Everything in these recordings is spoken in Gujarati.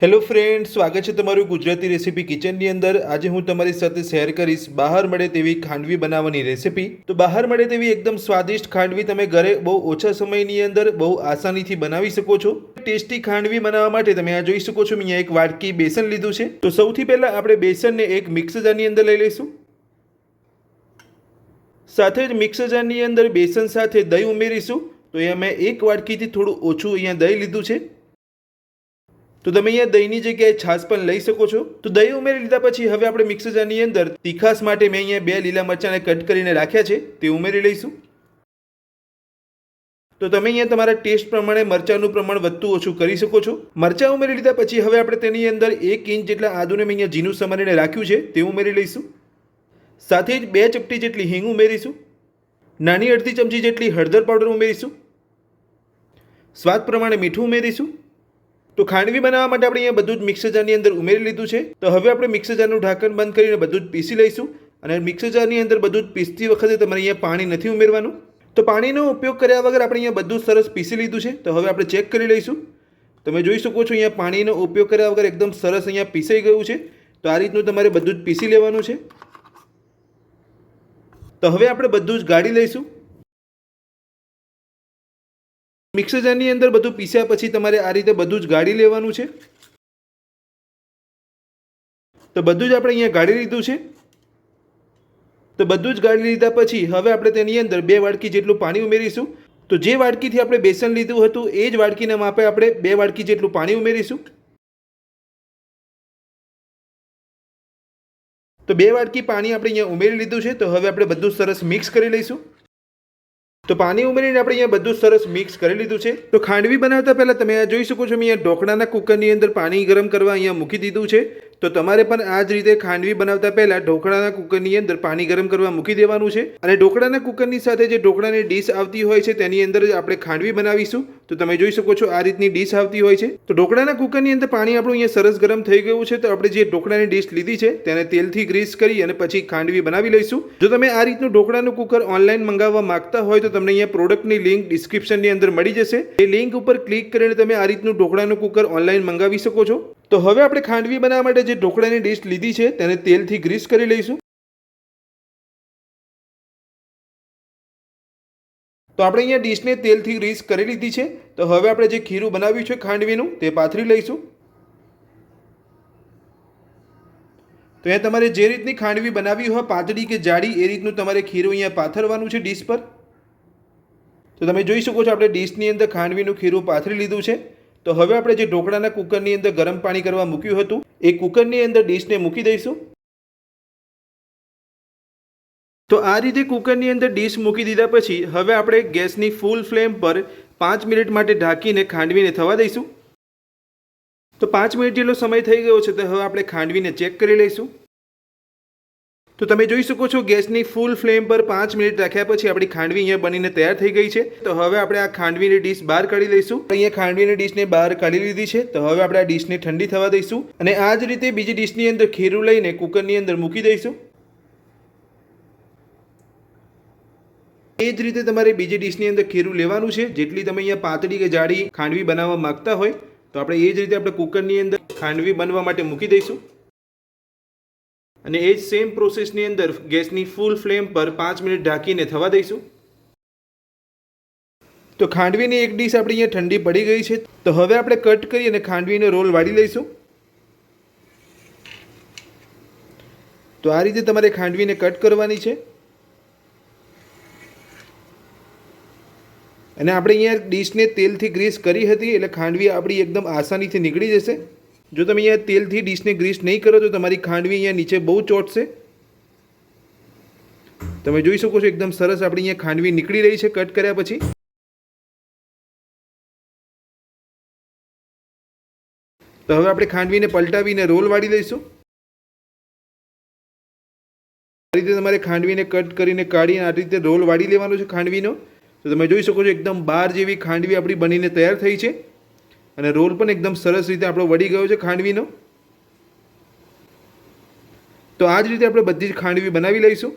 હેલો ફ્રેન્ડ, સ્વાગત છે તમારું ગુજરાતી રેસીપી કિચનની અંદર। આજે હું તમારી સાથે શેર કરીશ બહાર મળે તેવી ખાંડવી બનાવવાની રેસીપી। તો બહાર મળે તેવી એકદમ સ્વાદિષ્ટ ખાંડવી તમે ઘરે બહુ ઓછા સમયની અંદર બહુ આસાનીથી બનાવી શકો છો। ટેસ્ટી ખાંડવી બનાવવા માટે તમે આ જોઈ શકો છો, મેં અહીંયા એક વાટકી બેસન લીધું છે। તો સૌથી પહેલા આપણે બેસનને એક મિક્સર જારની અંદર લઈ લઈશું। સાથે જ મિક્સર જારની અંદર બેસન સાથે દહીં ઉમેરીશું। તો અહીંયા મેં એક વાટકીથી થોડું ઓછું અહીંયા દહીં લીધું છે। તો તમે અહીંયા દહીંની જગ્યાએ છાશ પણ લઈ શકો છો। તો દહીં ઉમેરી લીધા પછી હવે આપણે મિક્સર જારની અંદર તીખાશ માટે મેં અહીંયા 2 લીલા મરચાંને કટ કરીને રાખ્યા છે, તે ઉમેરી લઈશું। તો તમે અહીંયા તમારા ટેસ્ટ પ્રમાણે મરચાંનું પ્રમાણ વધતું ઓછું કરી શકો છો। મરચાં ઉમેરી લીધા પછી હવે આપણે તેની અંદર 1 ઇંચ જેટલા આદુને મેં અહીંયા ઝીણું સમારીને રાખ્યું છે, તે ઉમેરી લઈશું। સાથે જ 2 ચપટી જેટલી હિંગ ઉમેરીશું। નાની અડધી ચમચી જેટલી હળદર પાવડર ઉમેરીશું। સ્વાદ પ્રમાણે મીઠું ઉમેરીશું। તો ખાંડવી બનાવવા માટે આપણે અહીંયા બધું જ મિક્સર જારની અંદર ઉમેરી લીધું છે। તો હવે આપણે મિક્સર જારનું ઢાંકણ બંધ કરીને બધું જ પીસી લઈશું। અને મિક્સર જારની અંદર બધું જ પીસતી વખતે તમારે અહીંયા પાણી નથી ઉમેરવાનું। તો પાણીનો ઉપયોગ કર્યા વગર આપણે અહીંયા બધું સરસ પીસી લીધું છે। તો હવે આપણે ચેક કરી લઈશું। તમે જોઈ શકો છો અહીંયા પાણીનો ઉપયોગ કર્યા વગર એકદમ સરસ અહીંયા પીસાઈ ગયું છે। તો આ રીતનું તમારે બધું જ પીસી લેવાનું છે। તો હવે આપણે બધું જ ગાળી લઈશું। મિક્સર જારની અંદર બધું પીસ્યા પછી તમારે આ રીતે બધું જ ગાળી લેવાનું છે। તો બધું જ આપણે અહીંયા ગાળી લીધું છે। તો બધું જ ગાળી લીધા પછી હવે આપણે તેની અંદર 2 વાટકી જેટલું પાણી ઉમેરીશું। તો જે વાટકીથી આપણે બેસન લીધું હતું એ જ વાટકીના માપે આપણે 2 વાટકી જેટલું પાણી ઉમેરીશું। તો 2 વાટકી પાણી આપણે અહીંયા ઉમેરી લીધું છે। તો હવે આપણે બધું સરસ મિક્સ કરી લઈશું। તો પાણી ઉમેરીને આપણે અહીંયા બધું સરસ મિક્સ કરી લીધું છે। તો ખાંડવી બનાવતા પહેલાં તમે આ જોઈ શકો છો, મેં અહીંયા ઢોકળાના કુકરની અંદર પાણી ગરમ કરવા અહીંયા મૂકી દીધું છે। તો તમારે પણ આ જ રીતે ખાંડવી બનાવતા પહેલાં ઢોકળાના કુકરની અંદર પાણી ગરમ કરવા મૂકી દેવાનું છે। અને ઢોકળાના કુકરની સાથે જે ઢોકળાની ડીશ આવતી હોય છે તેની અંદર જ આપણે ખાંડવી બનાવીશું। તો તમે જોઈ શકો છો આ રીતની ડીશ આવતી હોય છે। તો ઢોકળાના કુકરની અંદર પાણી આપણું અહીંયા સરસ ગરમ થઈ ગયું છે। તો આપણે જે ઢોકળાની ડીશ લીધી છે તેને તેલથી ગ્રીસ કરી અને પછી ખાંડવી બનાવી લઈશું। જો તમે આ રીતનું ઢોકળાનું કુકર ઓનલાઈન મંગાવવા માંગતા હોય તો તમને અહીંયા પ્રોડક્ટની લિંક ડિસ્ક્રિપ્શનની અંદર મળી જશે। એ લિંક ઉપર ક્લિક કરીને તમે આ રીતનું ઢોકળાનું કુકર ઓનલાઈન મંગાવી શકો છો। તો હવે આપણે ખાંડવી બનાવવા માટે જે ઢોકળાની ડીશ લીધી છે તેને તેલથી ગ્રીસ કરી લઈશું। તો આપણે અહીંયા ડીશને તેલથી ગ્રીસ કરી લીધી છે। તો હવે આપણે જે ખીરું બનાવ્યું છે ખાંડવીનું તે પાથરી લઈશું। તો અહીંયા તમારે જે રીતની ખાંડવી બનાવી હોય, પાતળી કે જાડી, એ રીતનું તમારે ખીરું અહીંયા પાથરવાનું છે ડીશ પર। તો તમે જોઈ શકો છો આપણે ડીશની અંદર ખાંડવીનું ખીરું પાથરી લીધું છે। તો હવે આપણે જે ઢોકળાના કુકરની અંદર ગરમ પાણી કરવા મૂક્યું હતું એ કુકરની અંદર ડીશને મૂકી દઈશું। તો આ રીતે કુકરની અંદર ડીશ મૂકી દીધા પછી હવે આપણે ગેસની ફૂલ ફ્લેમ પર 5 મિનિટ માટે ઢાંકીને ખાંડવીને થવા દઈશું। તો 5 મિનિટ જેટલો સમય થઈ ગયો છે। તો હવે આપણે ખાંડવીને ચેક કરી લઈશું। તો તમે જોઈ શકો છો ગેસની ફૂલ ફ્લેમ પર 5 મિનિટ રાખ્યા પછી આપણી ખાંડવી અહીંયા બનીને તૈયાર થઈ ગઈ છે। તો હવે આપણે આ ખાંડવીની ડીશ બહાર કાઢી લઈશું। અહીંયા ખાંડવીની ડીશને બહાર કાઢી લીધી છે। તો હવે આપણે આ ડીશને ઠંડી થવા દઈશું અને આ જ રીતે બીજી ડીશની અંદર ખીરું લઈને કુકરની અંદર મૂકી દઈશું। એ જ રીતે તમારે બીજી ડીશની અંદર ખીરું લેવાનું છે, જેટલી તમે અહીંયા પાતળી કે જાડી ખાંડવી બનાવવા માંગતા હોય। તો આપણે એ જ રીતે આપણે કુકરની અંદર ખાંડવી બનવા માટે મૂકી દઈશું અને એ જ સેમ પ્રોસેસની અંદર ગેસની ફૂલ ફ્લેમ પર 5 મિનિટ ઢાંકીને થવા દઈશું। તો ખાંડવીની એક ડીશ આપણી અહીંયા ઠંડી પડી ગઈ છે। તો હવે આપણે કટ કરી અને ખાંડવીનો રોલ વાળી લઈશું। તો આ રીતે તમારે ખાંડવીને કટ કરવાની છે અને આપણે અહીંયા ડીશને તેલથી ગ્રીસ કરી હતી એટલે ખાંડવી આપણી એકદમ આસાનીથી નીકળી જશે। જો તમે અહીંયા તેલથી ડીશને ગ્રીસ નહીં કરો તો તમારી ખાંડવી અહીંયા નીચે બહુ ચોંટશે। તમે જોઈ શકો છો એકદમ સરસ આપણી અહીંયા ખાંડવી નીકળી રહી છે કટ કર્યા પછી। તો હવે આપણે ખાંડવીને પલટાવીને રોલ વાળી લઈશું। આ રીતે તમારે ખાંડવીને કટ કરીને કાઢીને આ રીતે રોલ વાળી લેવાનો છે ખાંડવીનો। તો તમે જોઈ શકો છો એકદમ બાર જેવી ખાંડવી આપણી બનીને તૈયાર થઈ છે અને રોલ પણ એકદમ સરસ રીતે આપણો વળી ગયો છે ખાંડવીનો। તો આ જ રીતે આપણે બધી જ ખાંડવી બનાવી લઈશું।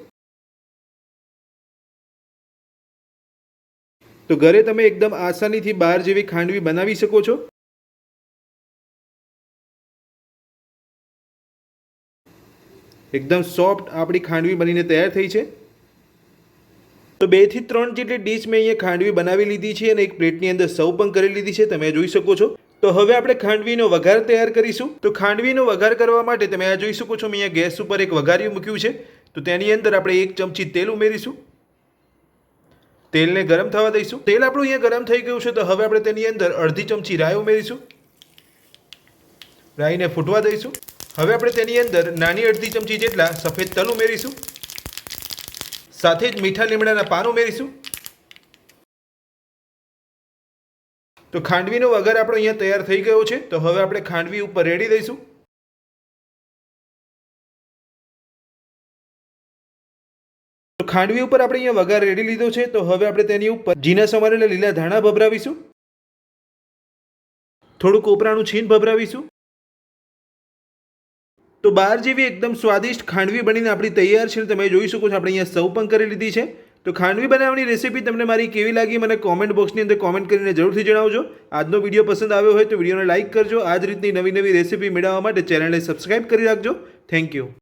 તો ઘરે તમે એકદમ આસાનીથી બાર જેવી ખાંડવી બનાવી શકો છો। એકદમ સોફ્ટ આપણી ખાંડવી બનીને તૈયાર થઈ છે. તો 2 થી 3 જેટલી ડીશ મેં અહીંયા ખાંડવી બનાવી લીધી છે અને એક પ્લેટની અંદર સર્વ પણ કરી લીધી છે, તમે જોઈ શકો છો. તો હવે આપણે ખાંડવીનો વઘાર તૈયાર કરીશું. તો ખાંડવીનો વઘાર કરવા માટે તમે આ જોઈ શકો છો, મેં અહીંયા ગેસ ઉપર એક વઘારિયું મૂક્યું છે. તો તેની અંદર આપણે 1 ચમચી તેલ ઉમેરીશું. તેલને ગરમ થવા દઈશું. તેલ આપણું અહીંયા ગરમ થઈ ગયું છે. તો હવે આપણે તેની અંદર અડધી ચમચી રાઈ ઉમેરીશું. રાઈને ફૂટવા દઈશું. હવે આપણે તેની અંદર નાની અડધી ચમચી જેટલા સફેદ તલ ઉમેરીશું. સાથે જ મીઠા લીમડાના પાન ઉમેરીશું. તો ખાંડવીનો વઘાર આપણો અહીંયા તૈયાર થઈ ગયો છે. તો હવે આપણે ખાંડવી ઉપર રેડી દઈશું. તો ખાંડવી ઉપર આપણે અહીંયા વઘાર રેડી લીધો છે. તો હવે આપણે તેની ઉપર ઝીણા સમારેલા લીલા ધાણા ભભરાવીશું. થોડું કોપરાનું છીણ ભભરાવીશું. તો બહાર જેવી એકદમ સ્વાદિષ્ટ ખાંડવી બનીને આપણી તૈયાર છે. તમે જોઈ શકો છો, આપણે અહીંયા સર્વ પણ કરી લીધી છે. તો ખાંડવી બનાવવાની રેસીપી તમને મારી કેવી લાગી મને કોમેન્ટ બોક્સની અંદર કોમેન્ટ કરીને જરૂરથી જણાવજો. આજનો વિડીયો પસંદ આવ્યો હોય તો વિડીયોને લાઇક કરજો. આ જ રીતની નવી રેસીપી મેળવવા માટે ચેનલને સબસ્ક્રાઇબ કરી રાખજો. Thank you.